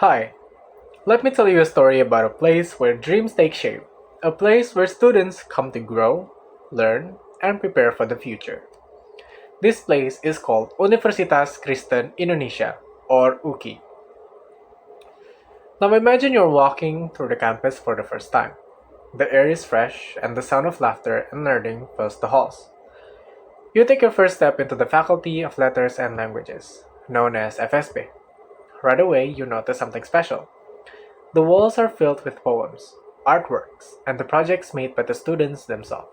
Hi, let me tell you a story about a place where dreams take shape, a place where students come to grow, learn, and prepare for the future. This place is called Universitas Kristen Indonesia, or UKI. Now imagine you're walking through the campus for the first time. The air is fresh, and the sound of laughter and learning fills the halls. You take your first step into the Faculty of Letters and Languages, known as FSB. Right away, you notice something special. The walls are filled with poems, artworks, and the projects made by the students themselves.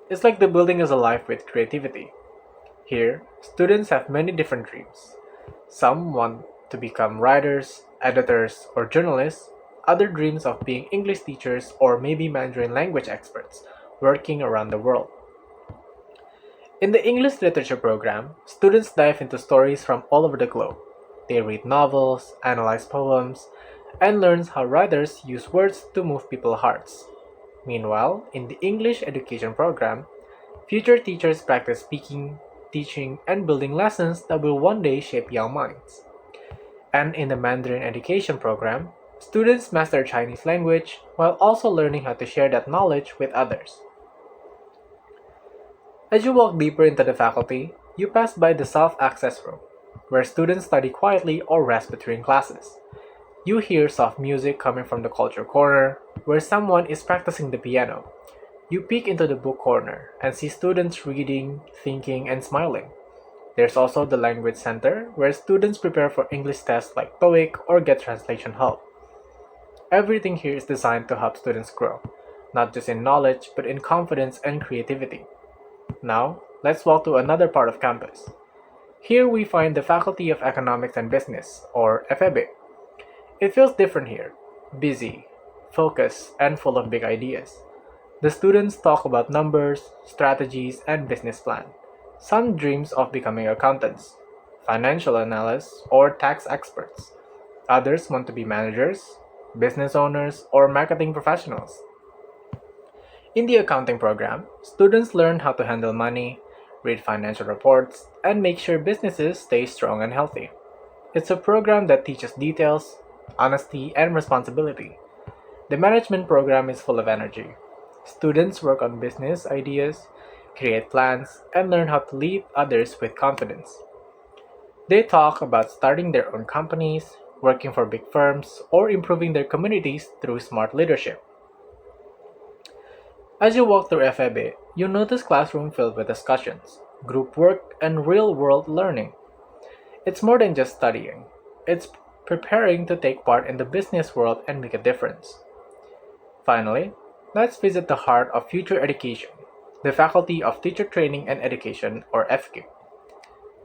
It's like the building is alive with creativity. Here, students have many different dreams. Some want to become writers, editors, or journalists. Other dreams of being English teachers or maybe Mandarin language experts working around the world. In the English literature program, students dive into stories from all over the globe. They read novels, analyze poems, and learn how writers use words to move people's hearts. Meanwhile, in the English education program, future teachers practice speaking, teaching, and building lessons that will one day shape young minds. And in the Mandarin education program, students master Chinese language while also learning how to share that knowledge with others. As you walk deeper into the faculty, you pass by the self-access room, where students study quietly or rest between classes. You hear soft music coming from the culture corner, where someone is practicing the piano. You peek into the book corner and see students reading, thinking, and smiling. There's also the language center, where students prepare for English tests like TOEIC or get translation help. Everything here is designed to help students grow, not just in knowledge, but in confidence and creativity. Now, let's walk to another part of campus. Here we find the Faculty of Economics and Business, or FEB. It feels different here, busy, focused, and full of big ideas. The students talk about numbers, strategies, and business plan. Some dreams of becoming accountants, financial analysts, or tax experts. Others want to be managers, business owners, or marketing professionals. In the accounting program, students learn how to handle money, read financial reports, and make sure businesses stay strong and healthy. It's a program that teaches details, honesty, and responsibility. The management program is full of energy. Students work on business ideas, create plans, and learn how to lead others with confidence. They talk about starting their own companies, working for big firms, or improving their communities through smart leadership. As you walk through FEB, you notice classroom filled with discussions, group work, and real-world learning. It's more than just studying. It's preparing to take part in the business world and make a difference. Finally, let's visit the heart of future education, the Faculty of Teacher Training and Education, or FQ.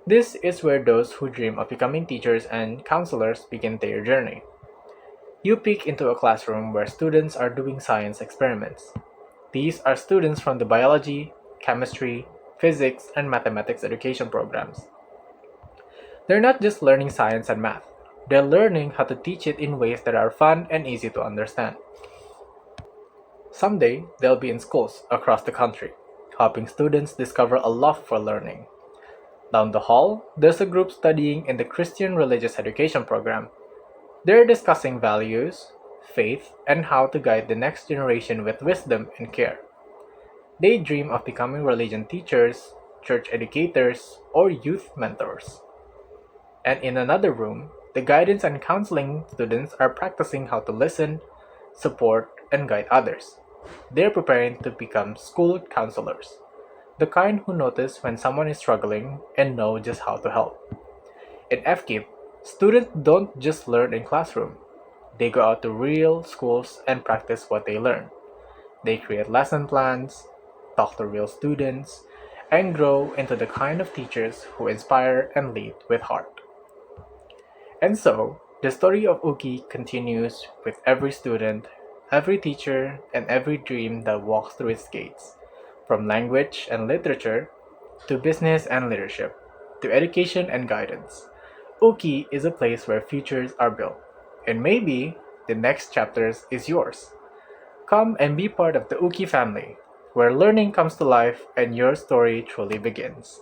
This is where those who dream of becoming teachers and counselors begin their journey. You peek into a classroom where students are doing science experiments. These are students from the biology, chemistry, physics, and mathematics education programs. They're not just learning science and math, they're learning how to teach it in ways that are fun and easy to understand. Someday, they'll be in schools across the country, helping students discover a love for learning. Down the hall, there's a group studying in the Christian Religious Education program. They're discussing values, faith, and how to guide the next generation with wisdom and care. They dream of becoming religion teachers, church educators, or youth mentors. And in another room, the guidance and counseling students are practicing how to listen, support, and guide others. They're preparing to become school counselors, the kind who notice when someone is struggling and know just how to help. In FKIP, students don't just learn in classroom. They go out to real schools and practice what they learn. They create lesson plans, talk to real students, and grow into the kind of teachers who inspire and lead with heart. And so, the story of Uki continues with every student, every teacher, and every dream that walks through its gates, from language and literature to business and leadership, to education and guidance. Uki is a place where futures are built, and maybe the next chapters is yours. Come and be part of the Uki family, where learning comes to life and your story truly begins.